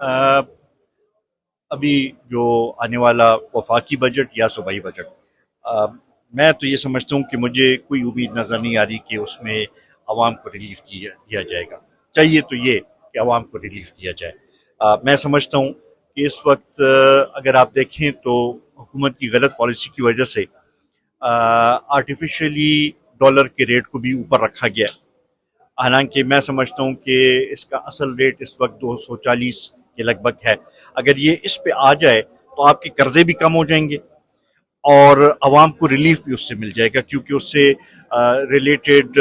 अ, अभी जो आने वाला वफाकी बजट या सूबाई बजट, अ, मैं तो ये समझता हूँ कि मुझे कोई उम्मीद नज़र नहीं आ रही कि उसमें आवाम को रिलीफ दिया दिया जाएगा। चाहिए तो ये कि आवाम को रिलीफ दिया जाए। मैं समझता हूँ कि इस वक्त अगर आप देखें तो हुकूमत की गलत पॉलिसी की वजह से आर्टिफिशियली डॉलर के रेट को भी ऊपर रखा गया है। हालांकि मैं समझता हूँ कि इसका असल रेट इस वक्त 240 के लगभग है। अगर ये इस पे आ जाए तो आपके कर्जे भी कम हो जाएंगे और आवाम को रिलीफ भी उससे मिल जाएगा, क्योंकि उससे रिलेटेड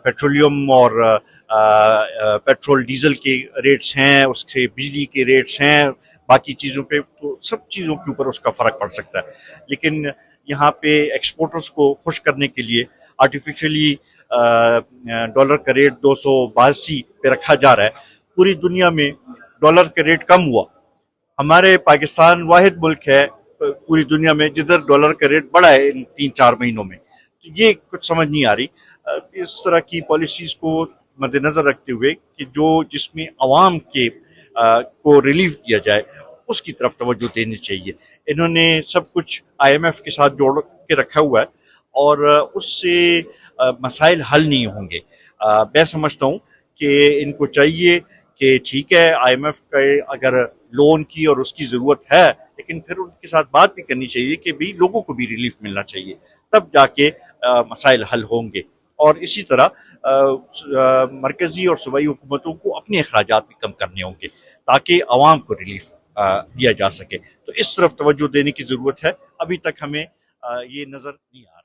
पेट्रोलियम और पेट्रोल डीजल के रेट्स हैं, उससे बिजली के रेट्स हैं, बाकी चीज़ों पे तो सब चीज़ों के ऊपर उसका फ़र्क पड़ सकता है। लेकिन यहाँ पे एक्सपोर्टर्स को खुश करने के लिए आर्टिफिशियली डॉलर का रेट 282 पे रखा जा रहा है। पूरी दुनिया में डॉलर का रेट कम हुआ, हमारे पाकिस्तान वाहिद मुल्क है पूरी दुनिया में जिधर डॉलर का रेट बढ़ा है इन 3-4 महीनों में। तो ये कुछ समझ नहीं आ रही। इस तरह की पॉलिसीज को मद्देनजर रखते हुए कि जो जिसमें अवाम के को रिलीफ दिया जाए उसकी तरफ तवज्जो देनी चाहिए। इन्होंने सब कुछ IMF के साथ जोड़ के रखा हुआ है और उससे मसाइल हल नहीं होंगे। मैं समझता हूँ कि इनको चाहिए कि ठीक है, IMF का अगर लोन की और उसकी ज़रूरत है, लेकिन फिर उनके साथ बात भी करनी चाहिए कि भी लोगों को भी रिलीफ मिलना चाहिए, तब जाके मसाइल हल होंगे। और इसी तरह मरकज़ी और सूबाई हुकूमतों को अपने अखराजात भी कम करने होंगे ताकि आवाम को रिलीफ दिया जा सके। तो इस तरफ तवज्जो देने की ज़रूरत है। अभी तक हमें ये नज़र नहीं आ रहा।